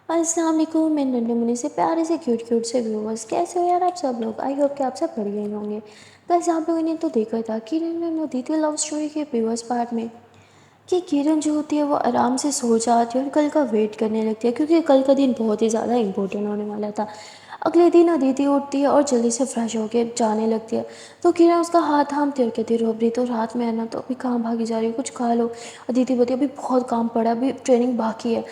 अस्सलाम वालेकुम। मैं नन्हे मुन्ने से प्यारे से क्यूट क्यूट से व्यूवर्स, कैसे हो यार आप सब लोग। आई होप कि आप सब बढ़िया ही होंगे। बस आप लोगों ने तो देखा था किरण और अदिति लव स्टोरी के प्रीवियस पार्ट में कि किरण जो होती है वो आराम से सो जाती है और कल का वेट करने लगती है, क्योंकि कल का दिन बहुत ही ज़्यादा इंपॉर्टेंट होने वाला था। अगले दिन अदिति उठती है और जल्दी से फ्रेश होकर जाने लगती है। तो किरण उसका हाथ थामती है और कहती है रोबरी तो रात में है ना, तो अभी कहाँ भागी जा रही हो, कुछ खा लो। अदिति बोलती है अभी बहुत काम पड़ा है, अभी ट्रेनिंग बाकी है।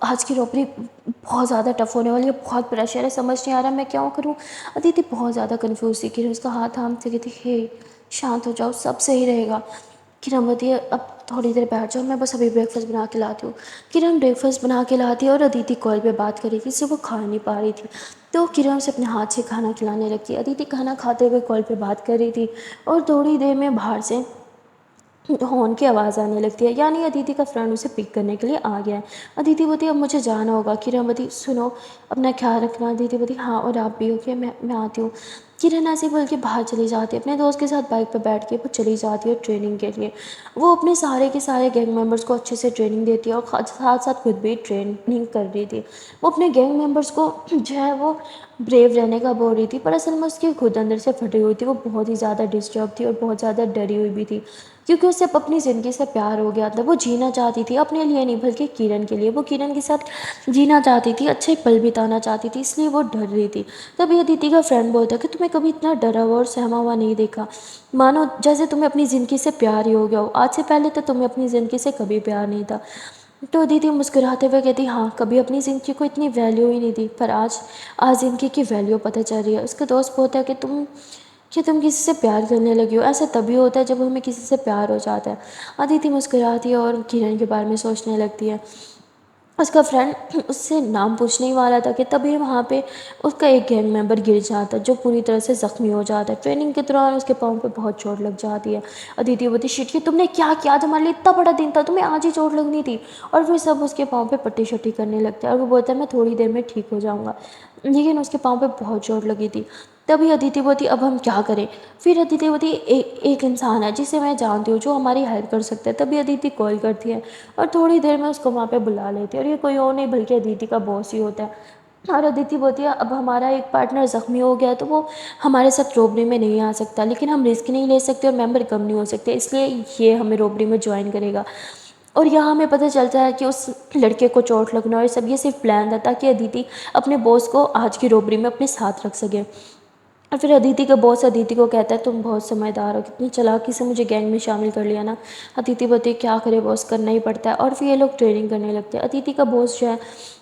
आज की रोबरी बहुत ज़्यादा टफ होने वाली है, बहुत प्रेशर है, समझ नहीं आ रहा मैं क्या करूँ। अदिति बहुत ज़्यादा कन्फ्यूज थी। किरण उसका हाथ थामती कहती हे शांत हो जाओ, सब सही रहेगा। किरण बोलती है अब थोड़ी देर बैठ जाओ, मैं बस अभी ब्रेकफास्ट बना के लाती हूँ। किरण ब्रेकफास्ट बना के लाती है और अदिति कॉल पे बात कर रही थी, इससे वो खा नहीं पा रही थी। तो किरण उसे अपने हाथ से खाना खिलाने लगती है। अदिति खाना खाते हुए कॉल पे बात कर रही थी और थोड़ी देर में बाहर से हॉर्न की आवाज़ आने लगती है, यानी अदिति का फ्रेंड उसे पिक करने के लिए आ गया है। अदिति बोलती है अब मुझे जाना होगा। किरण बोलती सुनो अपना ख्याल रखना। अदिति बोलती हाँ और आप भी, ओके मैं आती हूँ। किरण ऐसे बोल के बाहर चली जाती है, अपने दोस्त के साथ बाइक पर बैठ के वो चली जाती है ट्रेनिंग के लिए। वो अपने सारे के सारे गैंग मेंबर्स को अच्छे से ट्रेनिंग देती है और साथ साथ खुद भी ट्रेनिंग कर रही थी। वो अपने गैंग मेंबर्स को जो है वो ब्रेव रहने का बोल रही थी, पर असल में उसकी खुद अंदर से फटी हुई थी। वो बहुत ही ज़्यादा डिस्टर्ब थी और बहुत ज़्यादा डरी हुई भी थी, क्योंकि उसे अपनी ज़िंदगी से प्यार हो गया था। वो जीना चाहती थी अपने लिए नहीं बल्कि किरण के लिए। वो किरण के साथ जीना चाहती थी, अच्छे पल बिताना चाहती थी, इसलिए वो डर रही थी। तभी अदिति का फ्रेंड बोलता कि तुम्हें कभी इतना डरा हुआ और सहमा हुआ नहीं देखा, मानो जैसे तुम्हें अपनी ज़िंदगी से प्यार ही हो गया हो। आज से पहले तो तुम्हें अपनी ज़िंदगी से कभी प्यार नहीं था। तो दीदी मुस्कुराते हुए कहती हाँ कभी अपनी ज़िंदगी को इतनी वैल्यू ही नहीं दी, पर आज आज ज़िंदगी की वैल्यू पता चल रही है। उसका दोस्त बोलता है कि तुम किसी से प्यार करने लगी हो, ऐसा तभी होता है जब हमें किसी से प्यार हो जाता है। अदिति मुस्कुराती है और किरण के बारे में सोचने लगती है। उसका फ्रेंड उससे नाम पूछने ही वाला था कि तभी वहाँ पे उसका एक गैंग मेंबर गिर जाता है, जो पूरी तरह से ज़ख्मी हो जाता है। ट्रेनिंग के दौरान उसके पाँव पे बहुत चोट लग जाती है। अदिति बोलती शिट कि तुमने क्या किया, आज हमारे लिए इतना बड़ा दिन था, तुम्हें आज ही चोट लगनी थी। और फिर सब उसके पाँव पे पट्टी शट्टी करने लगता है और वो बोलता है मैं थोड़ी देर में ठीक हो जाऊँगा, लेकिन उसके पाँव पे बहुत चोट लगी थी। तभी अदिति बोलती अब हम क्या करें। फिर अदिति बोलती एक इंसान है जिसे मैं जानती हूँ जो हमारी हेल्प कर सकता है। तभी अदिति कॉल करती है और थोड़ी देर में उसको वहाँ पे बुला लेती है, और ये कोई और नहीं बल्कि अदिति का बॉस ही होता है। और अदिति बोलती है अब हमारा एक पार्टनर ज़ख्मी हो गया है तो वो हमारे साथ रोबरी में नहीं आ सकता, लेकिन हम रिस्क नहीं ले सकते और मेंबर कम नहीं हो सकते, इसलिए ये हमें रोबरी में ज्वाइन करेगा। और यहाँ हमें पता चलता है कि उस लड़के को चोट लगना और ये सब ये सिर्फ प्लान था ताकि अदिति अपने बॉस को आज की रोबरी में अपने साथ रख सके। और फिर अदिति का बॉस अदिति को कहता है तुम बहुत समझदार हो, कितनी चालाकी से मुझे गैंग में शामिल कर लिया ना। अदिति बोलती है क्या करे बॉस, करना ही पड़ता है। और फिर ये लोग ट्रेनिंग करने लगते हैं। अदिति का बॉस जो है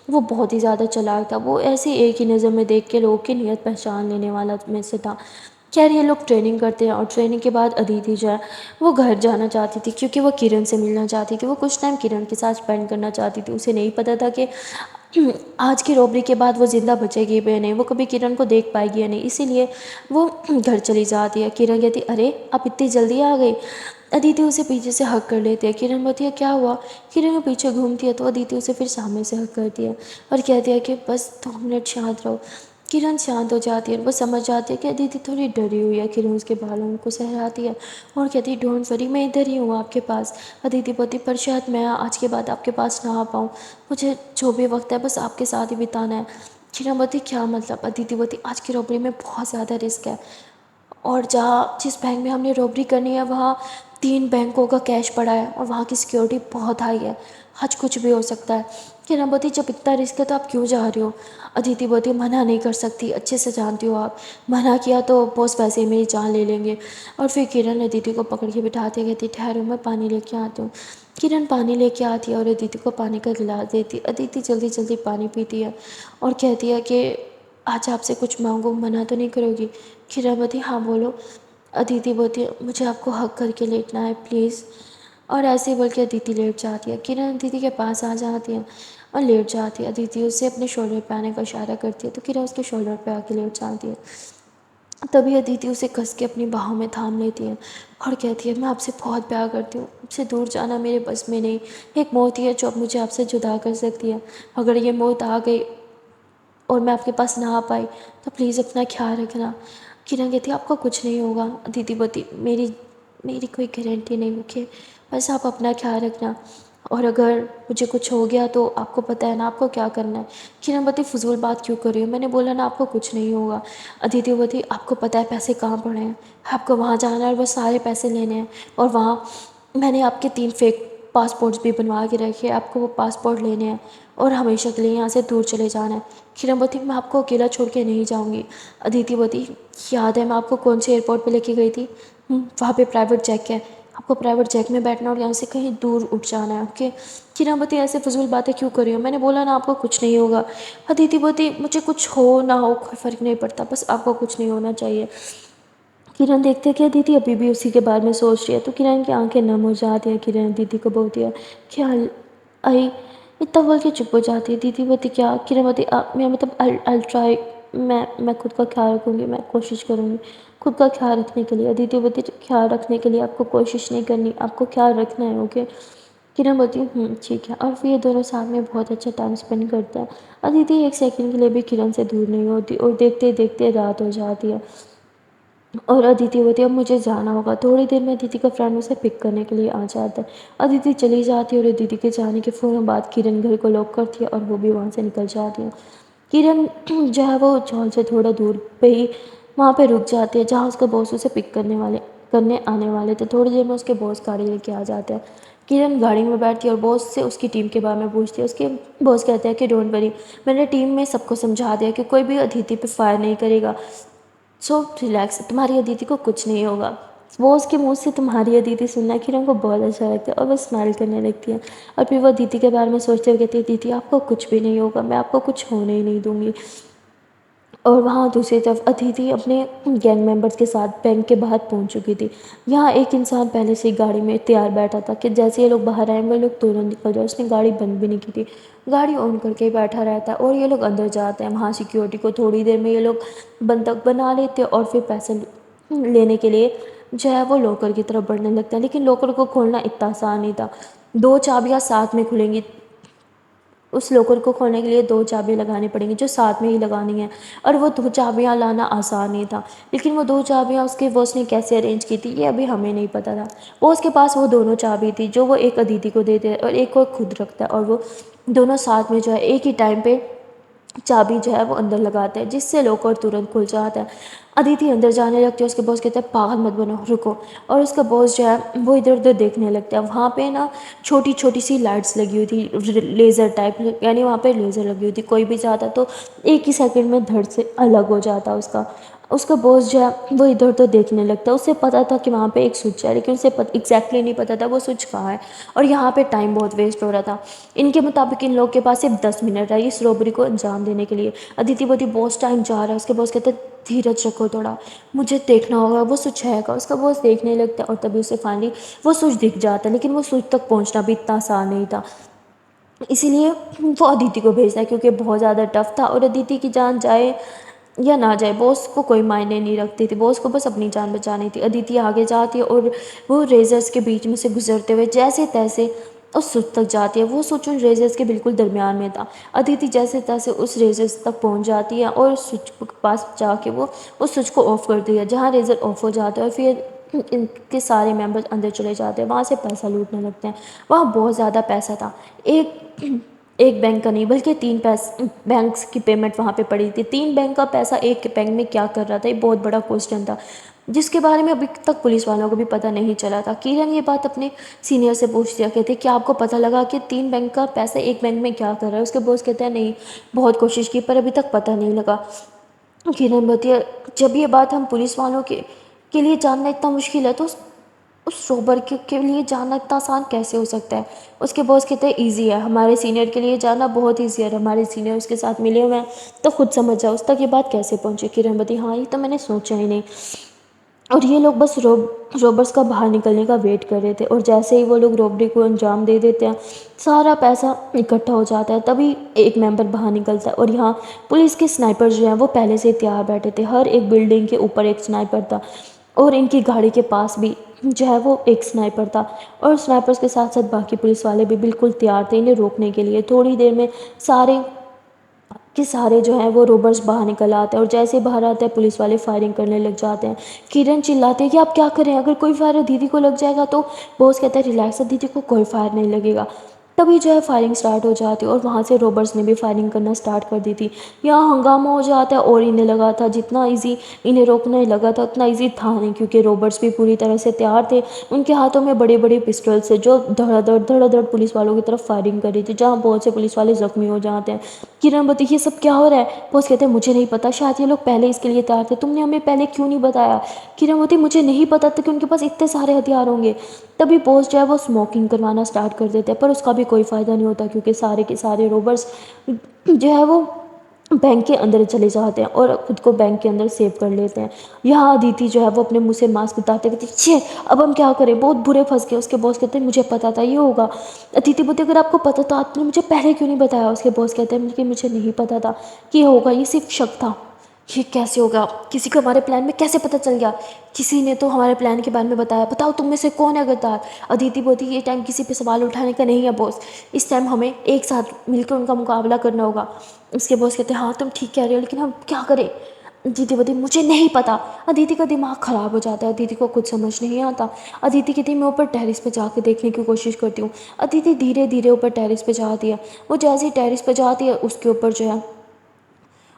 वो बहुत ही ज़्यादा चालाक था। वो ऐसे एक ही नज़र में देख के लोगों की नीयत पहचान लेने वाला में से था। खैर ये लोग ट्रेनिंग करते हैं और ट्रेनिंग के बाद अदिति जो है वो घर जाना चाहती थी, क्योंकि वो किरण से मिलना चाहती थी। वो कुछ टाइम किरण के साथ स्पेंड करना चाहती थी। उसे नहीं पता था कि आज की रॉबरी के बाद वो ज़िंदा बचेगी भी या नहीं, वो कभी किरण को देख पाएगी या नहीं, इसीलिए वो घर चली जाती है। किरण कहती अरे आप इतनी जल्दी आ गई। अदिति उसे पीछे से हक कर लेती है। किरण बोलती है क्या हुआ। किरण वो पीछे घूमती है तो अदिति उसे फिर सामने से हक करती है और कहती है कि बस 2 मिनट शांत रहो। किरण शांत हो जाती है और वो समझ जाती है कि अदिति थोड़ी डरी हुई है। किरण उसके बालों को सहलाती है और कहती है डोंट वरी, मैं इधर ही हूँ आपके पास। अदिति बोलती पर शायद मैं आज के बाद आपके पास ना आ पाऊँ, मुझे जो भी वक्त है बस आपके साथ ही बिताना है। किरण बोलती क्या मतलब। अदिति बोलती आज की रॉबरी में बहुत ज़्यादा रिस्क है, और जिस बैंक में हमने रॉबरी करनी है वहाँ 3 बैंकों का कैश पड़ा है और वहाँ की सिक्योरिटी बहुत हाई है, आज कुछ भी हो सकता है। किरण बोलती जब इतना रिस्क है तो आप क्यों जा रही हो। अदिति बोलती मना नहीं कर सकती, अच्छे से जानती हो आप, मना किया तो बॉस पैसे ही मेरी जान ले लेंगे। और फिर किरण अदिति को पकड़ के बिठाती है, कहती ठहरो मैं पानी लेके आती हूँ। किरण पानी लेके आती है और अदिति को पानी का गिलास देती है। अदिति जल्दी जल्दी पानी पीती है और कहती है कि आज आपसे कुछ मांगूँ, मना तो नहीं करोगी। किरण बोलती हाँ बोलो। अदिति बोलती है मुझे आपको हक करके लेटना है प्लीज़। और ऐसे ही बोल के अदिति लेट जाती है। किरण अदिति के पास आ जाती है और लेट जाती है। अदिति उससे अपने शोल्डर पे आने का इशारा करती है तो किरण उसके शोल्डर पे आके लेट जाती है। तभी अदिति उसे कस के अपनी बाहों में थाम लेती है और कहती है मैं आपसे बहुत प्यार करती हूँ, आपसे दूर जाना मेरे बस में नहीं। एक मौत ही है जो अब मुझे आपसे जुदा कर सकती है। अगर ये मौत आ गई और मैं आपके पास ना आ पाई तो प्लीज़ अपना ख्याल रखना। किरण कहती आपका कुछ नहीं होगा। दीदी बोती मेरी मेरी कोई गारंटी नहीं, ओके, बस आप अपना ख्याल रखना। और अगर मुझे कुछ हो गया तो आपको पता है ना आपको क्या करना है। किरण बोलती फिजूल बात क्यों कर रही हो, मैंने बोला ना आपको कुछ नहीं होगा। अदिति बोलती आपको पता है पैसे कहाँ पड़े हैं, आपको वहाँ जाना है और बस सारे पैसे लेने हैं। और वहाँ मैंने आपके 3 फेक पासपोर्ट्स भी बनवा के रखे हैं, आपको वो पासपोर्ट लेने हैं और हमेशा के लिए यहाँ से दूर चले जाना है। किरण बोलती मैं आपको अकेला छोड़ के नहीं जाऊँगी। अदिति बोलती याद है मैं आपको कौन से एयरपोर्ट पे लेके गई थी, वहाँ पे प्राइवेट जेट है, आपको प्राइवेट जेट में बैठना और यहाँ से कहीं दूर उठ जाना है। ओके किरण बोलती ऐसे फजूल बातें क्यों कर रही हो, मैंने बोला ना आपको कुछ नहीं होगा। अदिति बोलती मुझे कुछ हो ना हो कोई फ़र्क नहीं पड़ता, बस आपको कुछ नहीं होना चाहिए। किरण देखते कि दीदी अभी भी उसी के बारे में सोच रही है, तो किरण की आंखें नम हो जाती हैं। किरण दीदी को बोलती है क्या आई, इतना बोल के चुप हो जाती है। दीदी बोलती क्या, किरण बोलती मैं मतलब आई ट्राई, मैं खुद का ख्याल रखूँगी, मैं कोशिश करूँगी खुद का ख्याल रखने के लिए। दीदी बोलती ख्याल रखने के लिए आपको कोशिश नहीं करनी, आपको ख्याल रखना है। ओके किरण बोलती ठीक है। और फिर ये दोनों साथ में बहुत अच्छा टाइम स्पेंड करते हैं। अदिति एक सेकंड के लिए भी किरण से दूर नहीं होती और देखते देखते रात हो जाती है। और अदिति बोलती है अब मुझे जाना होगा। थोड़ी देर में अदिति का फ्रेंड उसे पिक करने के लिए आ जाता है। अदिति चली जाती है और अदिति के जाने के फ़ौरन बाद किरण घर को लॉक करती है और वो भी वहाँ से निकल जाती है। किरण जो है वो चौल से थोड़ा दूर पे ही वहाँ पे रुक जाती है जहाँ उसका बॉस उसे पिक करने आने वाले थे। थोड़ी देर में उसके बॉस गाड़ी लेके आ जाते हैं। किरण गाड़ी में बैठती है और बॉस से उसकी टीम के बारे में पूछती है। उसके बॉस कहते हैं कि डोंट वरी, मैंने टीम में सबको समझा दिया कि कोई भी अदिति पे फायर नहीं करेगा, सो रिलैक्स, तुम्हारी अदिति को कुछ नहीं होगा। वो उसके मुंह से तुम्हारी अदिति सुनना किरण को बहुत अच्छा लगता है और वो स्माइल करने लगती है। और फिर वो अदिति के बारे में सोचते हुए कहती है दीदी आपको कुछ भी नहीं होगा, मैं आपको कुछ होने ही नहीं दूंगी। और वहाँ दूसरी तरफ अदिति अपने गैंग मेंबर्स के साथ बैंक के बाहर पहुँच चुकी थी। यहाँ एक इंसान पहले से ही गाड़ी में तैयार बैठा था कि जैसे ये लोग बाहर आए वो लोग तुरंत निकल जाए। उसने गाड़ी बंद भी नहीं की थी, गाड़ी ऑन करके ही बैठा रहता है। और ये लोग अंदर जाते हैं, वहाँ सिक्योरिटी को थोड़ी देर में ये लोग बंधक बना लेते हैं और फिर पैसे लेने के लिए जो है वो लॉकर की तरफ बढ़ने लगता है। लेकिन लॉकर को खोलना इतना आसान नहीं था, 2 चाबियाँ साथ में खुलेंगी। उस लॉकर को खोलने के लिए 2 चाबियाँ लगानी पड़ेंगी जो साथ में ही लगानी है, और वो 2 चाबियाँ लाना आसान नहीं था। लेकिन वो 2 चाबियाँ उसके बॉस ने कैसे अरेंज की थी ये अभी हमें नहीं पता था। वो उसके पास वो दोनों चाबी थी जो वो एक अदिति को देते हैं और एक को खुद रखता है, और वो दोनों साथ में जो है एक ही टाइम पे चाबी जो है वो अंदर लगाते हैं जिससे लॉकर तुरंत खुल जाता है। अदिति अंदर जाने लगती है, उसके बॉस कहते हैं पागल मत बनो रुको, और उसका बॉस जो है वो इधर उधर देखने लगता है। वहाँ पे ना छोटी छोटी सी लाइट्स लगी हुई थी लेज़र टाइप, यानी वहाँ पे लेज़र लगी हुई थी, कोई भी जाता तो एक ही सेकंड में धड़ से अलग हो जाता उसका। उसका बॉस जो है वो इधर उधर देखने लगता है। उसे पता था कि वहाँ पे एक स्विच है, लेकिन उसे एग्जैक्टली नहीं पता था वो स्विच कहाँ है। और यहाँ पे टाइम बहुत वेस्ट हो रहा था। इनके मुताबिक इन लोग के पास सिर्फ 10 मिनट है इस रॉबरी को अंजाम देने के लिए। अदिति बोलती बॉस टाइम जा रहा है। उसके बॉस कहते धीरज रखो थोड़ा, मुझे देखना होगा वो स्विच है का। उसका बॉस देखने लगता है और तभी उसे फाइनली वो स्विच दिख जाता है, लेकिन वो स्विच तक पहुँचना भी इतना आसान नहीं था। इसीलिए वो अदिति को भेजता है क्योंकि बहुत ज़्यादा टफ था। और अदिति की जान जाए या ना जाए बॉस को कोई मायने नहीं रखती थी, बॉस को बस अपनी जान बचानी थी। अदिति आगे जाती है और वो रेजर्स के बीच में से गुजरते हुए जैसे तैसे उस स्विच तक जाती है। वो स्विच उन रेजर्स के बिल्कुल दरमियान में था। अदिति जैसे तैसे उस रेजर्स तक पहुंच जाती है और उस स्विच के पास जाके वो उस स्विच को ऑफ कर दिया जहाँ रेजर ऑफ हो जाता है। और फिर इनके सारे मेंबर्स अंदर चले जाते हैं, वहाँ से पैसा लूटने लगते हैं। वहाँ बहुत ज़्यादा पैसा था, एक एक बैंक का नहीं बल्कि 3 बैंक्स की पेमेंट वहाँ पे पड़ी थी। 3 बैंक का पैसा एक बैंक में क्या कर रहा था, ये बहुत बड़ा क्वेश्चन था जिसके बारे में अभी तक पुलिस वालों को भी पता नहीं चला था। किरण ये बात अपने सीनियर से पूछ दिया, कहते क्या आपको पता लगा कि 3 बैंक का पैसा एक बैंक में क्या कर रहा है। उसके बॉस कहते हैं नहीं, बहुत कोशिश की पर अभी तक पता नहीं लगा। किरण बताती है जब ये बात हम पुलिस वालों के लिए जानना इतना मुश्किल है तो उस रोबर के लिए जानना इतना आसान कैसे हो सकता है। उसके बॉस कहते हैं ईजी है, हमारे सीनियर के लिए जानना बहुत ईजी है, हमारे सीनियर उसके साथ मिले हुए हैं तो खुद समझ जाओ उस तक ये बात कैसे पहुंची। किरण बताती हाँ ये तो मैंने सोचा ही नहीं। और ये लोग बस रॉबर्स का बाहर निकलने का वेट कर रहे थे, और जैसे ही वो लोग रॉबरी को अंजाम दे देते हैं सारा पैसा इकट्ठा हो जाता है। तभी एक मेंबर बाहर निकलता है और यहाँ पुलिस के स्नाइपर जो हैं वो पहले से तैयार बैठे थे। हर एक बिल्डिंग के ऊपर एक स्नाइपर था और इनकी गाड़ी के पास भी जो है वो एक स्नाइपर था। और स्नाइपर्स के साथ साथ बाकी पुलिस वाले भी बिल्कुल तैयार थे इन्हें रोकने के लिए। थोड़ी देर में सारे कि सारे जो हैं वो रोबर्स बाहर निकल आते हैं, और जैसे ही बाहर आते हैं पुलिस वाले फायरिंग करने लग जाते हैं। किरण चिल्लाते हैं कि आप क्या करें, अगर कोई फायर दीदी को लग जाएगा तो। बॉस कहता है रिलैक्स, दीदी को कोई फायर नहीं लगेगा। तभी जो है फायरिंग स्टार्ट हो जाती है और वहाँ से रॉबर्स ने भी फायरिंग करना स्टार्ट कर दी थी। यहाँ हंगामा हो जाता है और इन्हें लगा था जितना इजी इन्हें रोकने लगा था उतना इजी था नहीं, क्योंकि रॉबर्ट्स भी पूरी तरह से तैयार थे। उनके हाथों में बड़े बड़े पिस्टल्स थे जो धड़ाधड़ पुलिस वालों की तरफ फायरिंग कर रही थी, जहाँ बहुत से पुलिस वाले जख्मी हो जाते हैं। किरण बोलती ये सब क्या हो रहा है? बॉस कहते हैं मुझे नहीं पता, शायद ये लोग पहले इसके लिए तैयार थे, तुमने हमें पहले क्यों नहीं बताया? किरण बोलती मुझे नहीं पता था कि उनके पास इतने सारे हथियार होंगे। तभी बॉस जो है वो स्मोकिंग करवाना स्टार्ट कर देते हैं, पर उसका भी कोई फ़ायदा नहीं होता, क्योंकि सारे के सारे रोबर्स जो है वो बैंक के अंदर चले जाते हैं और खुद को बैंक के अंदर सेव कर लेते हैं। यहाँ अदिति जो है वो अपने मुंह से मास्क उतारते कहती छे अब हम क्या करें, बहुत बुरे फंस गए। उसके बॉस कहते हैं मुझे पता था ये होगा। अदिति बोलती अगर आपको पता था आपने मुझे पहले क्यों नहीं बताया? उसके बॉस कहते हैं कि मुझे नहीं पता था कि ये होगा, ये सिर्फ शक था। ये कैसे होगा? किसी को हमारे प्लान में कैसे पता चल गया? किसी ने तो हमारे प्लान के बारे में बताया, बताओ तुम में से कौन है गद्दार? अदिति बोलती ये टाइम किसी पे सवाल उठाने का नहीं है बॉस, इस टाइम हमें एक साथ मिलकर उनका मुकाबला करना होगा। उसके बॉस कहते हैं हाँ तुम ठीक कह रहे हो, लेकिन हम क्या करें? अदिति बोलती मुझे नहीं पता। अदिति का दिमाग ख़राब हो जाता है, अदिति को कुछ समझ नहीं आता। अदिति कहती मैं ऊपर टेरिस पे जाके देखने की कोशिश करती हूँ। अदिति धीरे धीरे ऊपर टेरिस पे जाती है। वो जैसे ही टेरिस पे जाती है उसके ऊपर जो है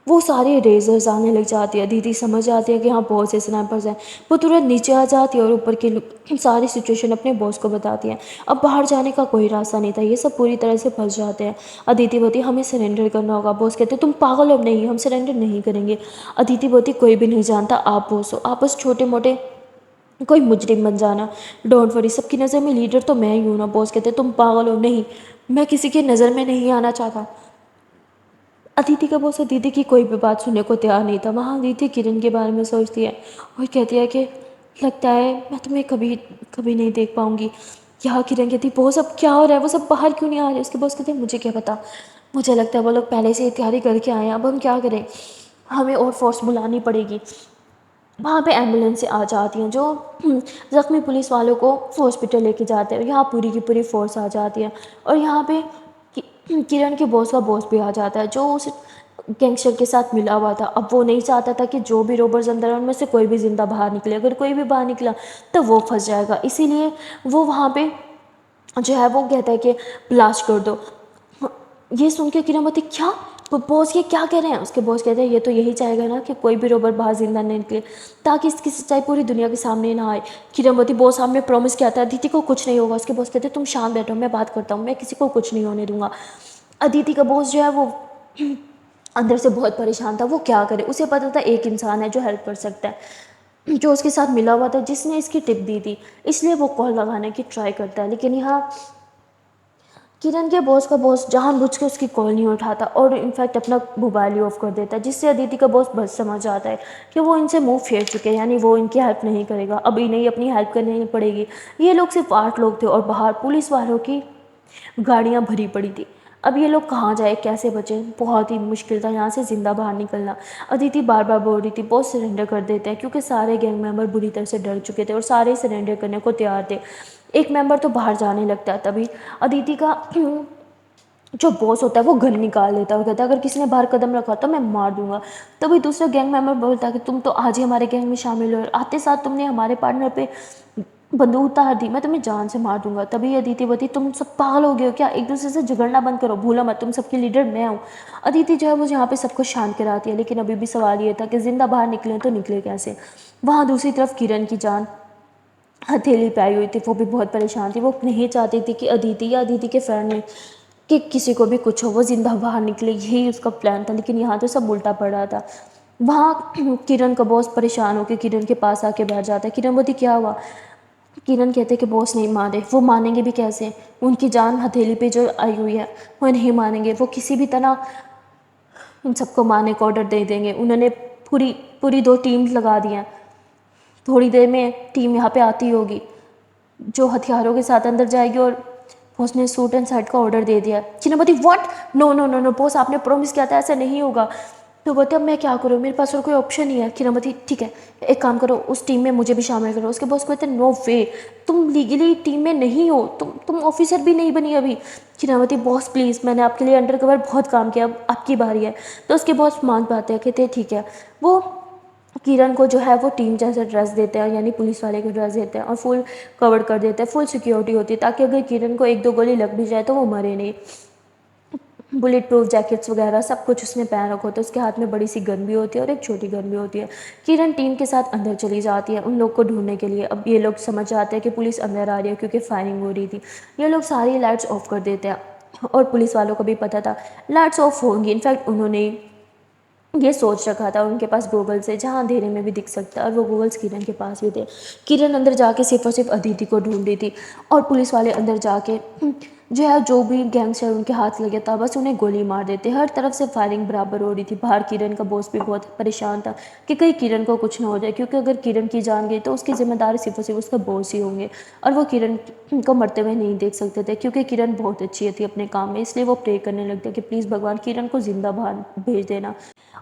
वो सारे रेजर्स आने लग जाती है। दीदी समझ जाती है कि हाँ बहुत से स्नैपर्स हैं। वो तुरंत नीचे आ जाती है और ऊपर की सारी सिचुएशन अपने बॉस को बताती है। अब बाहर जाने का कोई रास्ता नहीं था, ये सब पूरी तरह से फंस जाते हैं। अदिति बोती हमें सरेंडर करना होगा। बॉस कहते तुम पागल हो? नहीं हम सरेंडर नहीं करेंगे। अदिति बोती कोई भी नहीं जानता, आप बॉस हो, आप बस छोटे मोटे कोई मुजरिम बन जाना, डोंट वरी, सबकी नज़र में लीडर तो मैं ही हूँ ना। बॉस कहते तुम पागल हो? नहीं मैं किसी की नज़र में नहीं आना चाहता। अदिति का बॉस अदिति की कोई भी बात सुनने को तैयार नहीं था। वहाँ अदिति किरण के बारे में सोचती है और कहती है कि लगता है मैं तुम्हें कभी कभी नहीं देख पाऊँगी। यहाँ किरण कहती बॉस अब क्या हो रहा है, वो सब बाहर क्यों नहीं आ रहे? उसके बॉस कहते हैं मुझे क्या पता, मुझे लगता है वो लोग पहले से ही तैयारी करके आए हैं, अब हम क्या करें, हमें और फोर्स बुलानी पड़ेगी। वहाँ पे एम्बुलेंस आ जाती हैं जो ज़ख्मी पुलिस वालों को हॉस्पिटल लेके जाते हैं। यहाँ पूरी की पूरी फोर्स आ जाती है और यहाँ पे किरण के बॉस का बॉस भी आ जाता है जो उस गैंगस्टर के साथ मिला हुआ था। अब वो नहीं चाहता था कि जो भी रोबर्स अंदर है उनमें से कोई भी ज़िंदा बाहर निकले, अगर कोई भी बाहर निकला तो वो फंस जाएगा। इसीलिए वो वहाँ पे जो है वो कहता है कि ब्लास्ट कर दो। ये सुन के किरण बोलती क्या बॉस ये क्या कह रहे हैं? उसके बॉस कहते हैं ये तो यही चाहेगा ना कि कोई भी रोबोट बाहर जिंदा नहीं निकले, ताकि इसकी सच्चाई पूरी दुनिया के सामने ना आए। किरण बोलती बॉस आपने प्रॉमिस किया था अदिति को कुछ नहीं होगा। उसके बॉस कहते तुम शांत बैठो, मैं बात करता हूँ, मैं किसी को कुछ नहीं होने दूंगा। अदिति का बॉस जो है वो अंदर से बहुत परेशान था, वो क्या करे, उसे पता था एक इंसान है जो हेल्प कर सकता है, जो उसके साथ मिला हुआ था, जिसने इसकी टिप दी थी, इसलिए वो कॉल लगाने की ट्राई करता है। लेकिन यहाँ किरण के बॉस का बॉस जानबूझ के उसकी कॉल नहीं उठाता और इनफैक्ट अपना मोबाइल ही ऑफ कर देता है, जिससे अदिति का बॉस बस समझ आता है कि वो इनसे मुंह फेर चुके हैं, यानी वो इनकी हेल्प नहीं करेगा, अब इन्हें ही अपनी हेल्प करनी पड़ेगी। ये लोग सिर्फ 8 लोग थे और बाहर पुलिस वालों की गाड़ियाँ भरी पड़ी थी। अब ये लोग कहाँ जाए, कैसे बचे? बहुत ही मुश्किल था यहाँ से ज़िंदा बाहर निकलना। अदिति बार बार बोल रही थी बॉस सरेंडर कर देते हैं, क्योंकि सारे गैंग मेंबर बुरी तरह से डर चुके थे और सारे सरेंडर करने को तैयार थे। एक मेंबर तो बाहर जाने लगता है, तभी अदिति का जो बॉस होता है वो गन निकाल लेता है और कहता है अगर किसी ने बाहर कदम रखा तो मैं मार दूंगा। तभी दूसरा गैंग मेंबर बोलता है कि तुम तो आज ही हमारे गैंग में शामिल हो, आते साथ तुमने हमारे पार्टनर पे बंदूक उतार दी, मैं तुम्हें जान से मार दूंगा। तभी अदिति बोलती तुम सब पागल हो गए हो क्या, एक दूसरे से झगड़ना बंद करो, भूलो मत तुम सबकी लीडर मैं हूँ। अदिति जो है वो यहाँ पे सबको शांत कराती है, लेकिन अभी भी सवाल ये था कि जिंदा बाहर निकले तो निकले कैसे। वहाँ दूसरी तरफ किरण की जान हथेली पे आई हुई थी, वो भी बहुत परेशान थी। वो नहीं चाहती थी कि अदिति या अदिति के फ्रेंड में कि किसी को भी कुछ हो, वो जिंदा बाहर निकले, यही उसका प्लान था। लेकिन यहाँ तो सब उल्टा पड़ रहा था। वहाँ किरण का बॉस परेशान होकर किरण के पास आके बैठ जाता है। किरण बोलती क्या हुआ? किरण कहते कि बॉस नहीं माने। वो मानेंगे भी कैसे, उनकी जान हथेली पे जो आई हुई है वो नहीं मानेंगे। वो किसी भी तरह इन सबको मारने का ऑर्डर दे देंगे। उन्होंने पूरी पूरी 2 टीम लगा दी हैं, थोड़ी देर में टीम यहाँ पे आती होगी जो हथियारों के साथ अंदर जाएगी और उसने शूट एंड साइड का ऑर्डर दे दिया। चिन्हपति what, no no no no boss आपने प्रॉमिस किया था ऐसा नहीं होगा। तो बोलते अब मैं क्या करूँ, मेरे पास और कोई ऑप्शन नहीं है। किरणमती ठीक है एक काम करो, उस टीम में मुझे भी शामिल करो। उसके बॉस कहते नो वे, तुम लीगली टीम में नहीं हो, तुम ऑफिसर भी नहीं बनी अभी। चिनावती बॉस प्लीज़, मैंने आपके लिए अंडर कवर बहुत काम किया, अब आपकी बारी है। तो उसके बॉस मान पाते हैं, कहते हैं ठीक है। वो किरण को जो है वो टीम जैसा ड्रेस देते हैं, यानी पुलिस वाले को ड्रेस देते हैं और फुल कवर कर देते हैं, फुल सिक्योरिटी होती है ताकि अगर किरण को एक दो गोली लग भी जाए तो वो मरे नहीं। बुलेट प्रूफ जैकेट्स वगैरह सब कुछ उसने पहन रखा होता है, उसके हाथ में बड़ी सी गन भी होती है और एक छोटी गन भी होती है। किरण टीम के साथ अंदर चली जाती है उन लोग को ढूंढने के लिए। अब ये लोग समझ जाते हैं कि पुलिस अंदर आ रही है क्योंकि फायरिंग हो रही थी। ये लोग सारी लाइट्स ऑफ कर देते हैं और पुलिस वालों को भी पता था लाइट्स ऑफ होंगी। इनफैक्ट उन्होंने ये सोच रखा था, उनके पास गूगल्स है जहाँ अंधेरे में भी दिख सकता है और वो गूगल्स किरण के पास भी थे। किरण अंदर जाके सिर्फ और सिर्फ अदिति को ढूंढ रही थी और पुलिस वाले अंदर जाके जो है जो भी गैंगस्टर उनके हाथ लगे था बस उन्हें गोली मार देते। हर तरफ से फायरिंग बराबर हो रही थी। बाहर किरण का बॉस भी बहुत परेशान था कि कहीं किरण को कुछ ना हो जाए, क्योंकि अगर किरण की जान गई तो उसकी जिम्मेदारी सिर्फ और सिर्फ उसका बॉस ही होंगे और वो किरण को मरते हुए नहीं देख सकते थे। क्योंकि किरण बहुत अच्छी थी अपने काम में, इसलिए वो प्रे करने लगते कि प्लीज़ भगवान किरण को जिंदा बाहर भेज देना।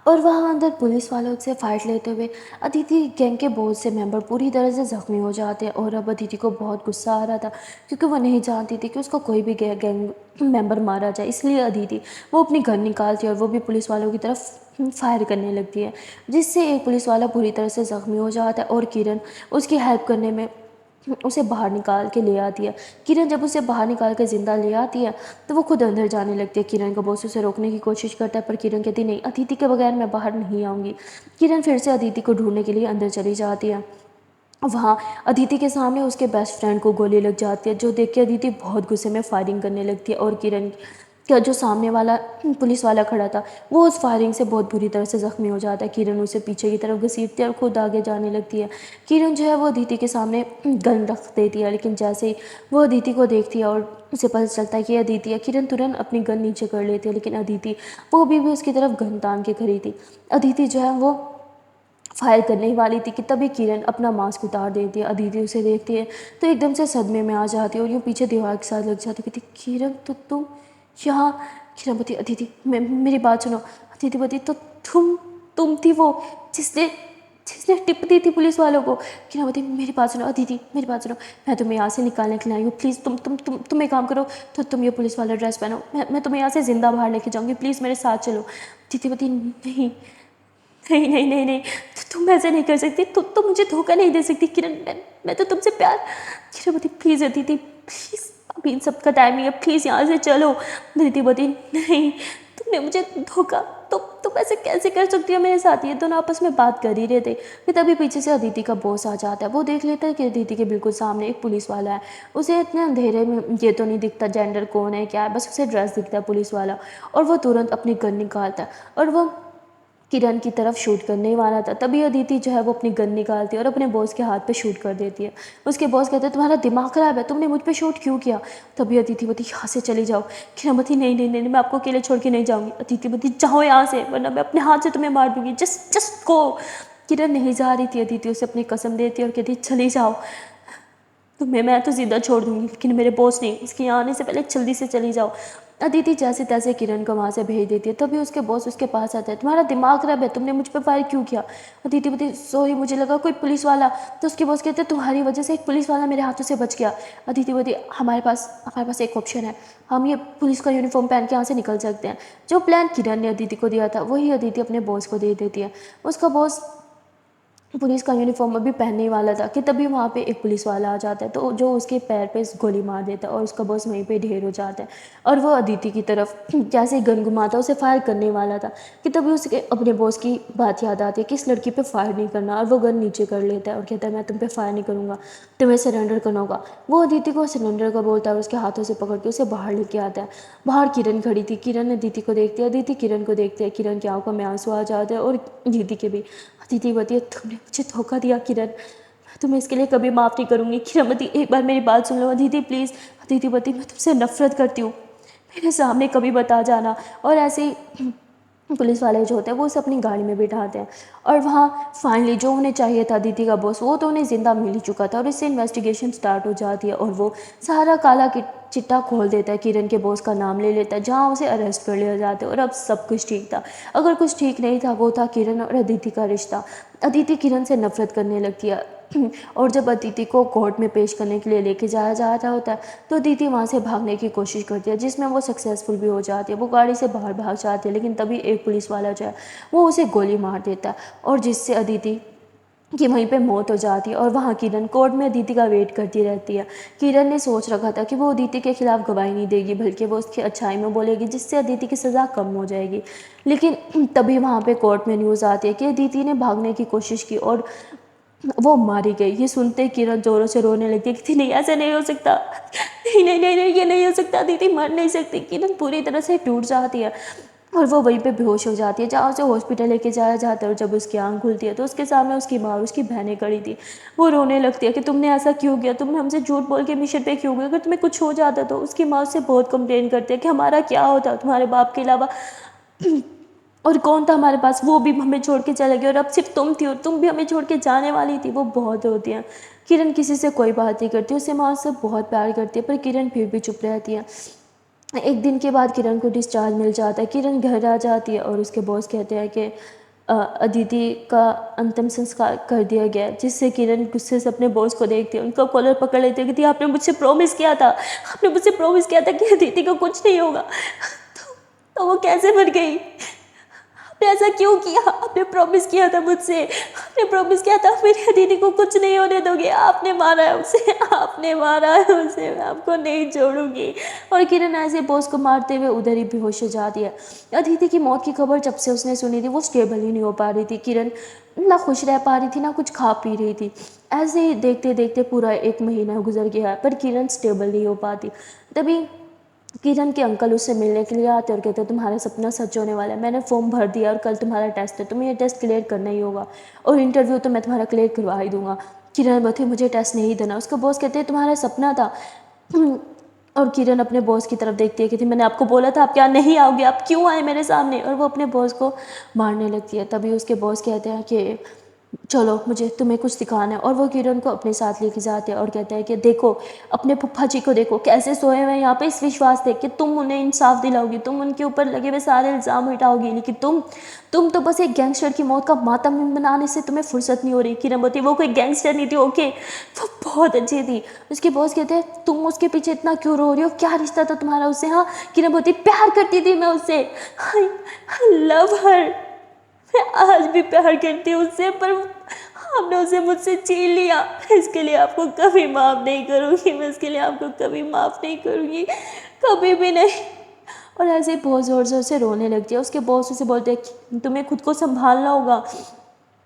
और वहाँ अंदर पुलिस वालों से फाइट लेते हुए अदिति गैंग के बहुत से मेंबर पूरी तरह से ज़ख्मी हो जाते हैं। और अब अदिति को बहुत गुस्सा आ रहा था क्योंकि वो नहीं जानती थी कि उसको कोई भी गैंग मेंबर मारा जाए। इसलिए अदिति वो अपनी गन निकालती है और वो भी पुलिस वालों की तरफ फायर करने लगती है, जिससे एक पुलिस वाला पूरी तरह से ज़ख्मी हो जाता है और किरण उसकी हेल्प करने में उसे बाहर निकाल के ले आती है। किरण जब उसे बाहर निकाल के ज़िंदा ले आती है तो वो खुद अंदर जाने लगती है। किरण का बॉस उसे रोकने की कोशिश करता है पर किरण कहती नहीं, अदिति के बगैर मैं बाहर नहीं आऊँगी। किरण फिर से अदिति को ढूंढने के लिए अंदर चली जाती है। वहाँ अदिति के सामने उसके बेस्ट फ्रेंड को गोली लग जाती है, जो देख के अदिति बहुत गुस्से में फायरिंग करने लगती है और किरण का जो सामने वाला पुलिस वाला खड़ा था वो उस फायरिंग से बहुत बुरी तरह से ज़ख्मी हो जाता है। किरण उसे पीछे की तरफ घसीटती है और खुद आगे जाने लगती है। किरण जो है वो अदिति के सामने गन रख देती है, लेकिन जैसे ही वो अदिति को देखती है और उसे पता चलता है कि अदिति है, किरण तुरंत अपनी गन नीचे कर लेती है। लेकिन अदिति वो अभी भी उसकी तरफ गन तान के खड़ी थी। अदिति जो है वो फायर करने ही वाली थी कि तभी किरण अपना मास्क उतार देती है। अदिति उसे देखती है तो एकदम से सदमे में आ जाती है और यूँ पीछे दीवार के साथ लग जाती है। कहती किरण तो तुम यहाँ। किरण बोलती अदिति मेरी बात सुनो। अदिति बोलती तो तुम थी वो जिसने जिसने टिप दी थी पुलिस वालों को। किरण बोलती मेरी बात सुनो अदिति, मेरी बात सुनो, मैं तुम्हें यहाँ से निकालने के लिए आई हूँ। प्लीज़ तुम एक काम करो, तो तुम ये पुलिस वाला ड्रेस पहनो, मैं तुम्हें यहाँ से ज़िंदा बाहर लेके जाऊँगी, प्लीज़ मेरे साथ चलो। अदिति बोलती नहीं नहीं नहीं नहीं नहीं, तुम ऐसे नहीं कर सकती, तुम मुझे धोखा नहीं दे सकती किरण। मैं तो तुमसे प्यार। किरण बोलती प्लीज़ अदिति प्लीज़, अभी इन सब का टाइम नहीं है, प्लीज़ यहाँ से चलो। अदिति बोलती नहीं, तुमने मुझे धोखा, तुम ऐसे कैसे कर सकती हो मेरे साथ। ये दोनों आपस में बात कर ही रहे थे कि तभी पीछे से अदिति का बॉस आ जाता है। वो देख लेता है कि अदिति के बिल्कुल सामने एक पुलिस वाला है। उसे इतने अंधेरे में ये तो नहीं दिखता जेंडर कौन है क्या है, बस उसे ड्रेस दिखता है पुलिस वाला। और वो तुरंत अपनी गन निकालता है और वो किरण की तरफ शूट करने ही वाला था। तभी अदिति जो है वो अपनी गन निकालती है और अपने बॉस के हाथ पे शूट कर देती है। उसके बॉस कहते हैं तुम्हारा दिमाग खराब है, तुमने मुझ पे शूट क्यों किया। तभी अदिति बोलती यहाँ से चली जाओ। किरण बोलती नहीं नहीं नहीं, मैं आपको अकेले छोड़ के नहीं जाऊँगी। अदिति बोलती जाओ यहाँ से वरना मैं अपने हाथ से तुम्हें मार दूँगी, जस्ट गो। किरण नहीं जा रही थी। अदिति उसे अपनी कसम देती है और कहती चली जाओ, तुम्हें मैं तो ज़िंदा छोड़ दूँगी लेकिन मेरे बॉस नहीं, इसके यहाँ आने से पहले जल्दी से चली जाओ। अदिति जैसे तैसे किरण को वहाँ से भेज देती है। तभी उसके बॉस उसके पास आता है, तुम्हारा दिमाग खराब है, तुमने मुझ पर फायर क्यों किया। अदिति बोलती सॉरी, मुझे लगा कोई पुलिस वाला। तो उसके बॉस कहते हैं तुम्हारी वजह से एक पुलिस वाला मेरे हाथों से बच गया। अदिति बोलती हमारे पास एक ऑप्शन है, हम ये पुलिस का यूनिफॉर्म पहन के यहाँ से निकल सकते हैं। जो प्लान किरण ने अदिति को दिया था वही अदिति अपने बॉस को दे देती है। उसका बॉस पुलिस का यूनिफॉर्म अभी पहनने ही वाला था कि तभी वहाँ पे एक पुलिस वाला आ जाता है तो जो उसके पैर पे गोली मार देता है और उसका बॉस वहीं पे ढेर हो जाता है। और वो अदिति की तरफ जैसे ही गन घुमाता उसे फायर करने वाला था कि तभी उसके अपने बॉस की बात याद आती है कि इस लड़की पे फायर नहीं करना, और वो गन नीचे कर लेता है और कहता है मैं तुम पे फायर नहीं करूँगा, तुम्हें सरेंडर करना होगा। वो अदिति को सरेंडर का बोलता है और उसके हाथों से पकड़ के उसे बाहर लेके आता है। बाहर किरण खड़ी थी। किरण अदिति को देखती है, अदिति किरण को देखती है। किरण की आंखों में आंसू आ जाते हैं और अदिति के भी। अदिति बोलती है तुमने मुझे धोखा दिया किरण, मैं तुम्हें इसके लिए कभी माफ़ नहीं करूँगी। किरण बोलती एक बार मेरी बात सुन लो अदिति प्लीज़। अदिति बोलती मैं तुमसे नफरत करती हूँ, मेरे सामने कभी बता जाना। और ऐसे ही पुलिस वाले जो होते हैं वो उसे अपनी गाड़ी में बिठाते हैं। और वहाँ फाइनली जो उन्हें चाहिए था अदिति का बॉस वो तो उन्हें ज़िंदा मिल ही चुका था और इससे इन्वेस्टिगेशन स्टार्ट हो जाती है और वो सारा काला चिट्टा खोल देता है। किरण के बॉस का नाम ले लेता है जहाँ उसे अरेस्ट कर लिया जाता है और अब सब कुछ ठीक था। अगर कुछ ठीक नहीं था वो था किरण और अदिति का रिश्ता। अदिति किरण से नफरत करने लगती है। और जब अदिति को कोर्ट में पेश करने के लिए लेके जाया जा रहा होता है तो अदिति वहाँ से भागने की कोशिश करती है, जिसमें वो सक्सेसफुल भी हो जाती है। वो गाड़ी से बाहर भाग जाती है, लेकिन तभी एक पुलिस वाला जो है वो उसे गोली मार देता है, और जिससे अदिति कि वहीं पे मौत हो जाती है। और वहाँ किरण कोर्ट में अदिति का वेट करती रहती है। किरण ने सोच रखा था कि वो अदिति के खिलाफ गवाही नहीं देगी, बल्कि वो उसकी अच्छाई में बोलेगी, जिससे अदिति की सज़ा कम हो जाएगी। लेकिन तभी वहाँ पे कोर्ट में न्यूज़ आती है कि अदिति ने भागने की कोशिश की और वो मारी गई। ये सुनते ही किरण ज़ोरों से रोने लगती है कि नहीं, ऐसा नहीं हो सकता, नहीं नहीं नहीं नहीं, ये नहीं हो सकता, अदिति मर नहीं सकती। किरण पूरी तरह से टूट जाती है और वो वहीं पे बेहोश हो जाती है, जहाँ उसे हॉस्पिटल लेके जाया जाता है। और जब उसकी आँख खुलती है तो उसके सामने उसकी माँ और उसकी बहनें खड़ी थी। वो रोने लगती है कि तुमने ऐसा क्यों किया, तुमने हमसे झूठ बोल के मिशन पे क्यों गए, अगर तुम्हें कुछ हो जाता तो। उसकी माँ उससे बहुत कंप्लेन करती है कि हमारा क्या होता तुम्हारे बाप के अलावा, और कौन था हमारे पास, वो भी हमें छोड़ के चले गए, और अब सिर्फ तुम थी और तुम भी हमें छोड़ के जाने वाली थी। वो बहुत रोती है। किरण किसी से कोई बात नहीं करती, उससे माँ उससे बहुत प्यार करती है, पर किरण फिर भी चुप रहती है। एक दिन के बाद किरण को डिस्चार्ज मिल जाता है। किरण घर आ जाती है और उसके बॉस कहते हैं कि अदिति का अंतिम संस्कार कर दिया गया है, जिससे किरण गुस्से से अपने बॉस को देखती है, उनका कॉलर पकड़ लेती है कि आपने मुझसे प्रॉमिस किया था, आपने मुझसे प्रॉमिस किया था कि अदिति को कुछ नहीं होगा, तो वो कैसे मर गई, आपने ऐसा क्यों किया, आपने प्रॉमिस किया था मुझसे, आपने प्रॉमिस किया था मेरी दीदी को कुछ नहीं होने दोगे, आपने मारा है उसे, आपने मारा है उसे, मैं आपको नहीं छोड़ूंगी। और किरण ऐसे बॉस को मारते हुए उधर ही बेहोश हो जाती है। अदिति की मौत की खबर जब से उसने सुनी थी वो स्टेबल ही नहीं हो पा रही थी। किरण ना खुश रह पा रही थी, ना कुछ खा पी रही थी। ऐसे ही देखते देखते पूरा 1 महीना गुजर गया, पर किरण स्टेबल नहीं हो पाती। तभी किरण के अंकल उससे मिलने के लिए आते और कहते हैं तुम्हारा सपना सच होने वाला है, मैंने फॉर्म भर दिया और कल तुम्हारा टेस्ट है, तुम्हें ये टेस्ट क्लियर करना ही होगा, और इंटरव्यू तो मैं तुम्हारा क्लियर करवा ही दूंगा। किरण बोलती मुझे टेस्ट नहीं देना। उसका बॉस कहते हैं तुम्हारा सपना था। और किरण अपने बॉस की तरफ देखती है कि मैंने आपको बोला था आप क्या नहीं आओगे, आप क्यों आए मेरे सामने, और वो अपने बॉस को मारने लगती है। तभी उसके बॉस कहते हैं कि चलो मुझे तुम्हें कुछ सिखाना है, और वो किरण को अपने साथ लेके जाते हैं और कहते हैं कि देखो अपने फूफा जी को देखो कैसे सोए हुए हैं यहाँ पे, इस विश्वास थे कि तुम उन्हें इंसाफ दिलाओगी, तुम उनके ऊपर लगे हुए सारे इल्ज़ाम हटाओगी, लेकिन तुम तो बस एक गैंगस्टर की मौत का मातम मनाने से तुम्हें फुर्सत नहीं हो रही। किरण बोलती वो कोई गैंगस्टर नहीं थी, ओके वो बहुत अच्छी थी। उसके बॉस कहते हैं तुम उसके पीछे इतना क्यों रो रही हो, क्या रिश्ता था तुम्हारा उससे। हाँ, किरण बोलती प्यार करती थी मैं उससे, आई लव हर, मैं आज भी प्यार करती हूँ उससे, पर आपने उसे मुझसे छीन लिया, मैं इसके लिए आपको कभी माफ़ नहीं करूँगी, मैं इसके लिए आपको कभी माफ़ नहीं करूँगी, कभी भी नहीं। और ऐसे ही बहुत ज़ोर ज़ोर से रोने लगती है। उसके बॉस उसे बोलते हैं कि तुम्हें खुद को संभालना होगा,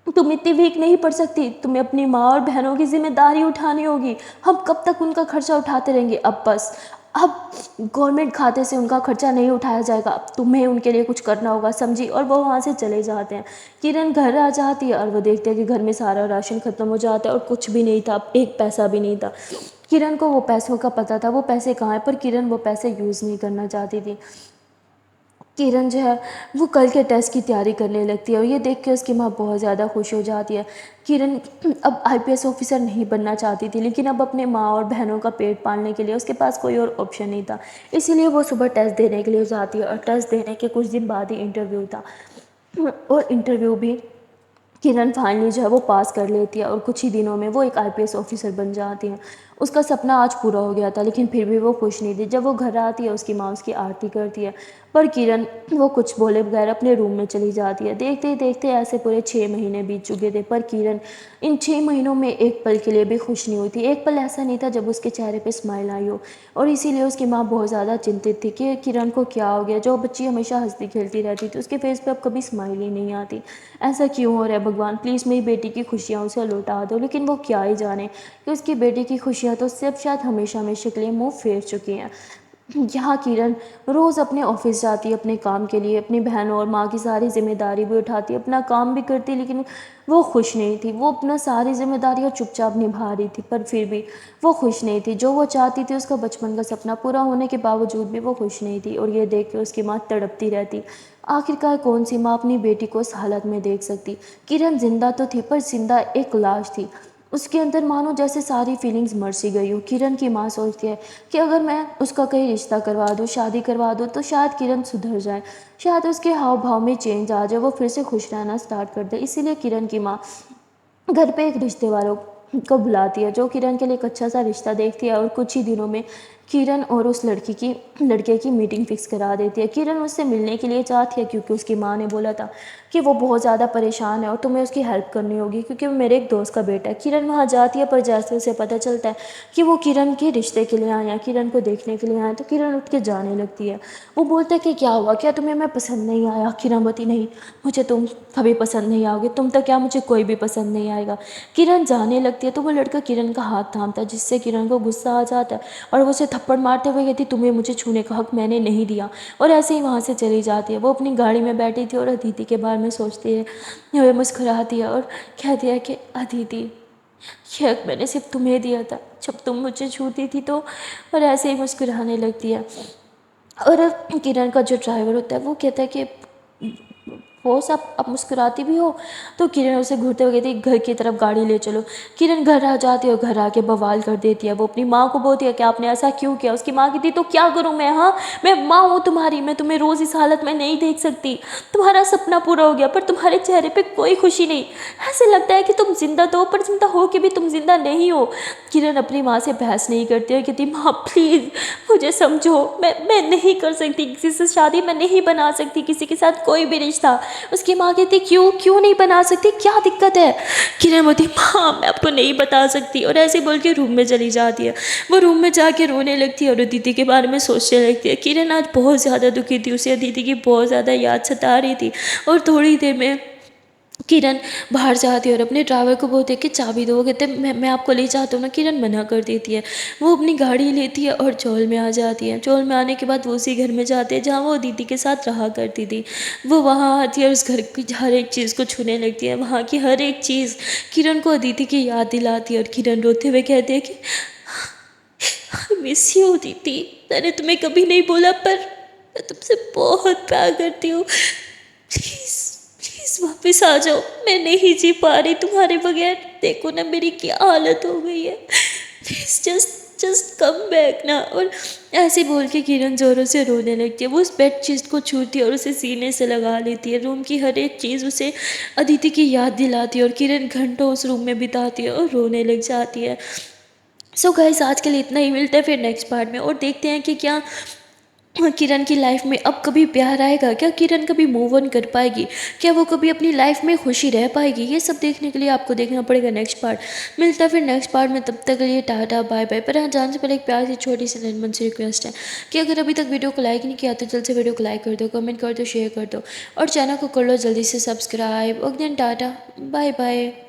तुम इतनी वीक नहीं पड़ सकती, तुम्हें अपनी माँ और बहनों की जिम्मेदारी उठानी होगी, हम कब तक उनका खर्चा उठाते रहेंगे, अब बस, अब गवर्नमेंट खाते से उनका खर्चा नहीं उठाया जाएगा, अब तुम्हें उनके लिए कुछ करना होगा, समझी। और वो वहाँ से चले जाते हैं। किरण घर आ जाती है और वो देखते हैं कि घर में सारा राशन ख़त्म हो जाता है और कुछ भी नहीं था, एक पैसा भी नहीं था। किरण को वो पैसों का पता था, वो पैसे कहाँ हैं, पर किरण वो पैसे यूज़ नहीं करना चाहती थी। किरण जो है वो कल के टेस्ट की तैयारी करने लगती है, और ये देख के उसकी माँ बहुत ज़्यादा खुश हो जाती है। किरण अब आईपीएस ऑफिसर नहीं बनना चाहती थी, लेकिन अब अपने माँ और बहनों का पेट पालने के लिए उसके पास कोई और ऑप्शन नहीं था। इसीलिए वो सुबह टेस्ट देने के लिए जाती है, और टेस्ट देने के कुछ दिन बाद ही इंटरव्यू था, और इंटरव्यू भी किरण फाइनली जो है वो पास कर लेती है, और कुछ ही दिनों में वो एक आईपीएस ऑफिसर बन जाती है। उसका सपना आज पूरा हो गया था, लेकिन फिर भी वो खुश नहीं थी। जब वो घर आती है उसकी माँ उसकी आरती करती है, पर किरण वो कुछ बोले बगैर अपने रूम में चली जाती है। देखते ही देखते ऐसे पूरे 6 महीने बीत चुके थे, पर किरण इन 6 महीनों में एक पल के लिए भी खुश नहीं हुई थी। एक पल ऐसा नहीं था जब उसके चेहरे पे स्माइल आई हो, और इसीलिए उसकी माँ बहुत ज़्यादा चिंतित थी कि किरण को क्या हो गया। जो बच्ची हमेशा हंसती खेलती रहती थी, उसके फेस पे अब कभी स्माइल ही नहीं आती। ऐसा क्यों हो रहा है भगवान, प्लीज़ मेरी बेटी की खुशियाँ उसे लौटा दो। लेकिन वो क्या ही जाने कि उसकी बेटी की खुशियाँ तो सिर्फ शायद हमेशा हमेशा के लिए मुँह फेर चुकी हैं। यहाँ किरण रोज़ अपने ऑफिस जाती है अपने काम के लिए, अपनी बहनों और माँ की सारी जिम्मेदारी भी उठाती, अपना काम भी करती, लेकिन वो खुश नहीं थी। वो अपना सारी जिम्मेदारियाँ चुपचाप निभा रही थी, पर फिर भी वो खुश नहीं थी। जो वो चाहती थी उसका बचपन का सपना पूरा होने के बावजूद भी वो खुश नहीं थी, और ये देख के उसकी माँ तड़पती रहती। आखिरकार कौन सी माँ अपनी बेटी को इस हालत में देख सकती। किरण जिंदा तो थी, पर जिंदा एक लाश थी। उसके अंदर मानो जैसे सारी फीलिंग्स मर सी गई हो। किरण की माँ सोचती है कि अगर मैं उसका कहीं रिश्ता करवा दूँ, शादी करवा दूँ, तो शायद किरण सुधर जाए, शायद उसके हाव भाव में चेंज आ जाए, वो फिर से खुश रहना स्टार्ट कर दे। इसीलिए किरण की माँ घर पे एक को बुलाती है, जो किरण के लिए एक अच्छा सा रिश्ता देखती है और कुछ ही दिनों में किरण और उस लड़के की मीटिंग फिक्स करा देती है। किरण उससे मिलने के लिए चाहती है क्योंकि उसकी माँ ने बोला था कि वो बहुत ज़्यादा परेशान है और तुम्हें उसकी हेल्प करनी होगी क्योंकि वो मेरे एक दोस्त का बेटा है। किरण वहाँ जाती है, पर जैसे उसे पता चलता है कि वो किरण के रिश्ते के लिए आए हैं, किरण को देखने के लिए आए हैं, तो किरण उठ के जाने लगती है। वो बोलता है कि क्या हुआ, क्या तुम्हें मैं पसंद नहीं आया? किरण बोलती नहीं, मुझे तुम कभी पसंद नहीं आओगे, तुम तो क्या मुझे कोई भी पसंद नहीं आएगा। किरण जाने लगती है तो वो लड़का किरण का हाथ थामता है, जिससे किरण को गुस्सा आ जाता है और वो उसे थप्पड़ मारते हुए कहती तुम्हें मुझे छूने का हक मैंने नहीं दिया, और ऐसे ही वहाँ से चली जाती है। वो अपनी गाड़ी में बैठी थी और अदिति के बारे में सोचती है, वो मुस्कुराती है और कहती है कि अदिति, ये हक मैंने सिर्फ तुम्हें दिया था जब तुम मुझे छूती थी तो, और ऐसे ही मुस्कुराने लगती है। और किरण का जो ड्राइवर होता है वो कहता है कि बॉस आप मुस्कुराती भी हो, तो किरण उसे घूरते हुए कहती है घर की तरफ गाड़ी ले चलो। किरण घर आ जाती है और घर आके बवाल कर देती है। वो अपनी माँ को बोलती है कि आपने ऐसा क्यों किया। उसकी माँ कहती तो क्या करूँ मैं, हाँ मैं माँ हूँ तुम्हारी, मैं तुम्हें रोज़ इस हालत में नहीं देख सकती। तुम्हारा सपना पूरा हो गया पर तुम्हारे चेहरे पे कोई खुशी नहीं, ऐसे लगता है कि तुम जिंदा तो हो पर जिंदा हो के भी तुम जिंदा नहीं हो। किरण अपनी माँ से बहस नहीं करती है, कहती माँ प्लीज़ मुझे समझो, मैं नहीं कर सकती किसी से शादी, मैं नहीं बना सकती किसी के साथ कोई भी रिश्ता। उसकी माँ कहती क्यों क्यों नहीं बना सकती, क्या दिक्कत है? किरण बोलती माँ मैं आपको नहीं बता सकती, और ऐसे बोल के रूम में चली जाती है। वो रूम में जाके रोने लगती है और दीदी के बारे में सोचने लगती है। किरण आज बहुत ज़्यादा दुखी थी, उसे दीदी की बहुत ज़्यादा याद सता रही थी। और थोड़ी देर में किरण बाहर जाती है और अपने ड्राइवर को बोलती है कि चाबी दो, कहते मैं आपको ले जाता हूँ ना। किरण मना कर देती है। वो अपनी गाड़ी लेती है और चौल में आ जाती है। चौल में आने के बाद वो उसी घर में जाते हैं जहाँ वो दीदी के साथ रहा करती थी। वो वहाँ आती है और उस घर की हर एक चीज़ को छूने लगती है। वहाँ की हर एक चीज़ किरण को दीदी की याद दिलाती है और किरण रोते हुए कहती है कि आई मिस यू दीदी, मैंने तुम्हें कभी नहीं बोला पर मैं तुमसे बहुत प्यार करती हूँ, प्लीज़ प्लीज़ वापस आ जाओ, मैं नहीं जी पा रही तुम्हारे बगैर, देखो ना मेरी क्या हालत हो गई है, please just just come back ना। और ऐसे बोल के किरण ज़ोरों से रोने लगती है। वो उस बेड चीज़ को छूती है और उसे सीने से लगा लेती है। रूम की हर एक चीज़ उसे अदिति की याद दिलाती है और किरण घंटों उस रूम में बिताती है और रोने लग जाती है। सो गाइस आज के लिए इतना ही, मिलता है फिर नेक्स्ट पार्ट में और देखते हैं कि क्या किरण की लाइफ में अब कभी प्यार आएगा, क्या किरण कभी मूव ऑन कर पाएगी, क्या वो कभी अपनी लाइफ में खुशी रह पाएगी। ये सब देखने के लिए आपको देखना पड़ेगा नेक्स्ट पार्ट। मिलता है फिर नेक्स्ट पार्ट में, तब तक के लिए टाटा बाय बाय। पर हाँ जाने से पहले एक प्यार सी छोटी सी ननमन सी रिक्वेस्ट है कि अगर अभी तक वीडियो को लाइक नहीं किया तो जल्द से वीडियो को लाइक कर दो, कमेंट कर दो, शेयर कर दो और चैनल को कर लो जल्दी से subscribe. Okay then tata bye bye.